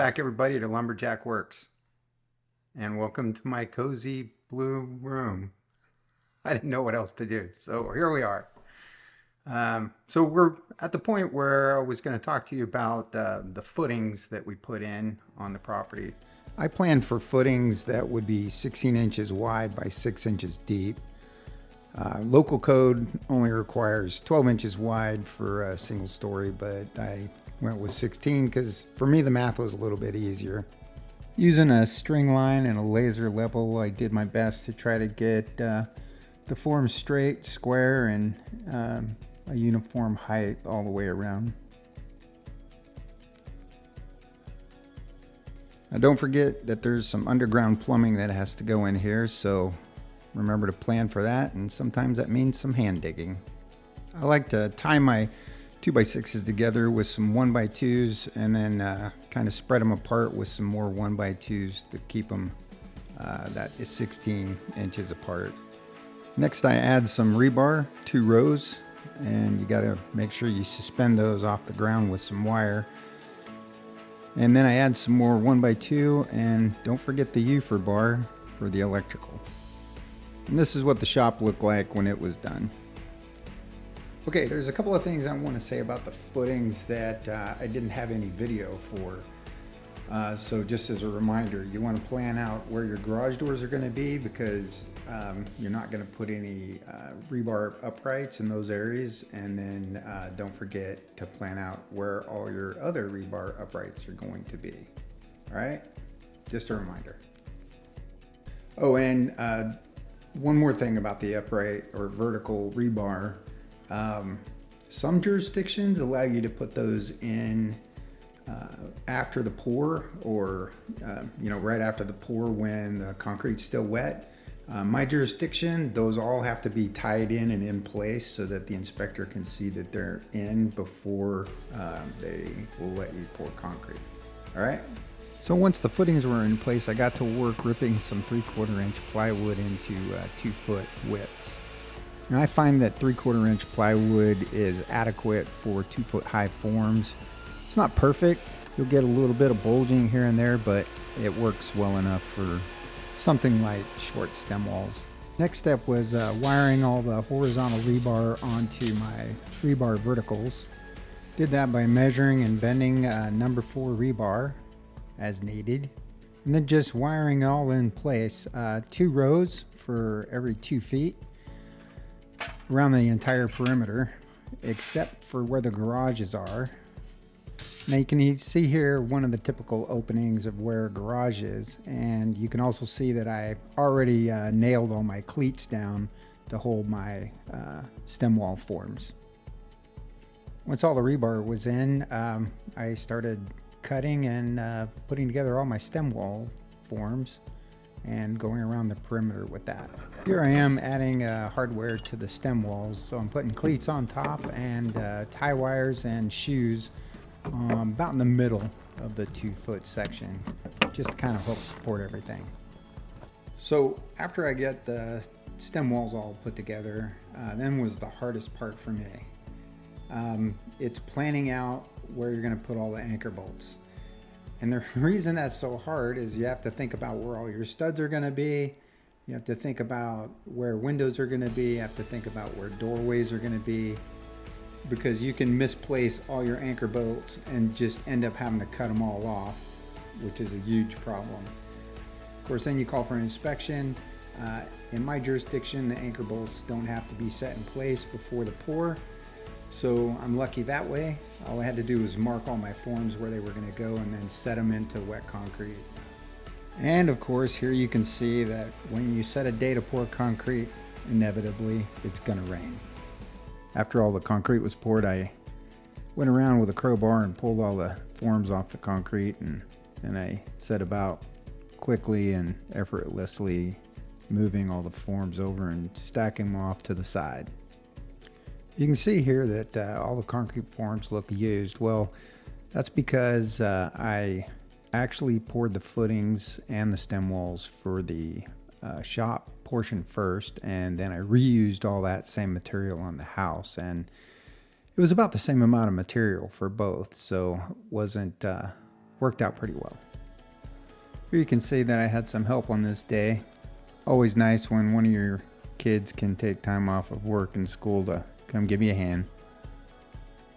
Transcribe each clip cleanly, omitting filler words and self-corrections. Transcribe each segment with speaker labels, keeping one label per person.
Speaker 1: back, everybody, to LumberjackWerks, and welcome to my cozy blue room. I didn't know what else to do, so here we are. So we're at the point where I was going to talk to you about the footings that we put in on the property. I planned for footings that would be 16 inches wide by 6 inches deep. Local code only requires 12 inches wide for a single story, but I went with 16 because for me the math was a little bit easier. Using a string line and a laser level, I did my best to try to get the form straight, square, and a uniform height all the way around. Now don't forget that there's some underground plumbing that has to go in here, so remember to plan for that, and sometimes that means some hand digging. I like to tie my 2x6s together with some 1x2s and then kind of spread them apart with some more 1x2s to keep them that is 16 inches apart. Next I add some rebar, 2 rows, and you got to make sure you suspend those off the ground with some wire. And then I add some more 1x2, and don't forget the U-for bar for the electrical. And this is what the shop looked like when it was done. Okay, there's a couple of things I want to say about the footings that I didn't have any video for. So just as a reminder, you want to plan out where your garage doors are going to be, because you're not going to put any rebar uprights in those areas. And then don't forget to plan out where all your other rebar uprights are going to be. All right, just a reminder. Oh, and one more thing about the upright or vertical rebar. Some jurisdictions allow you to put those in after the pour, or right after the pour when the concrete's still wet. My jurisdiction, those all have to be tied in and in place so that the inspector can see that they're in before they will let you pour concrete. All right. So once the footings were in place, I got to work ripping some 3/4 inch plywood into 2-foot widths. Now I find that 3/4 inch plywood is adequate for 2-foot high forms. It's not perfect. You'll get a little bit of bulging here and there, but it works well enough for something like short stem walls. Next step was wiring all the horizontal rebar onto my rebar verticals. Did that by measuring and bending number 4 rebar as needed, and then just wiring all in place, 2 rows for every 2 feet around the entire perimeter, except for where the garages are. Now you can see here one of the typical openings of where a garage is, and you can also see that I already nailed all my cleats down to hold my stem wall forms. Once all the rebar was in, I started cutting and putting together all my stem wall forms and going around the perimeter with that. Here I am adding hardware to the stem walls, so I'm putting cleats on top and tie wires and shoes about in the middle of the 2-foot section, just to kind of help support everything. So after I get the stem walls all put together, then was the hardest part for me. It's planning out where you're going to put all the anchor bolts. And the reason that's so hard is you have to think about where all your studs are going to be. You have to think about where windows are going to be. You have to think about where doorways are going to be, because you can misplace all your anchor bolts and just end up having to cut them all off, which is a huge problem. Of course, then you call for an inspection. In my jurisdiction, the anchor bolts don't have to be set in place before the pour, so I'm lucky that way. All I had to do was mark all my forms where they were going to go and then set them into wet concrete. And of course, here you can see that when you set a day to pour concrete, inevitably it's going to rain. After all the concrete was poured, I went around with a crowbar and pulled all the forms off the concrete, and then I set about quickly and effortlessly moving all the forms over and stacking them off to the side. You can see here that all the concrete forms look used. Well, that's because I actually poured the footings and the stem walls for the shop portion first, and then I reused all that same material on the house, and it was about the same amount of material for both, so it wasn't worked out pretty well. Here you can see that I had some help on this day. Always nice when one of your kids can take time off of work and school to come give you a hand.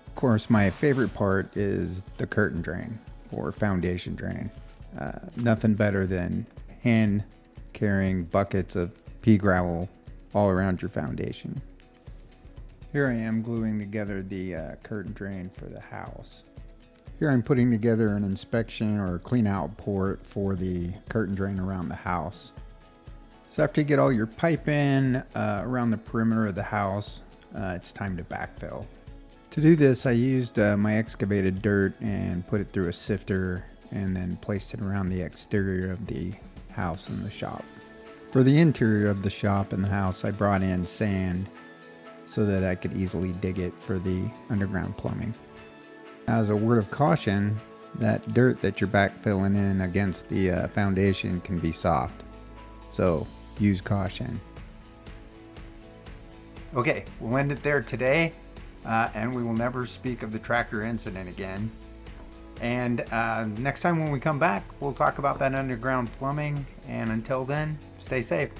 Speaker 1: Of course, my favorite part is the curtain drain or foundation drain. Nothing better than hand carrying buckets of pea gravel all around your foundation. Here I am gluing together the curtain drain for the house. Here I'm putting together an inspection or clean out port for the curtain drain around the house. So after you get all your pipe in around the perimeter of the house, it's time to backfill. To do this, I used my excavated dirt and put it through a sifter and then placed it around the exterior of the house and the shop. For the interior of the shop and the house, I brought in sand so that I could easily dig it for the underground plumbing. As a word of caution, that dirt that you're backfilling in against the foundation can be soft, so use caution. Okay, we'll end it there today, and we will never speak of the tractor incident again. And next time when we come back, we'll talk about that underground plumbing, and until then, stay safe.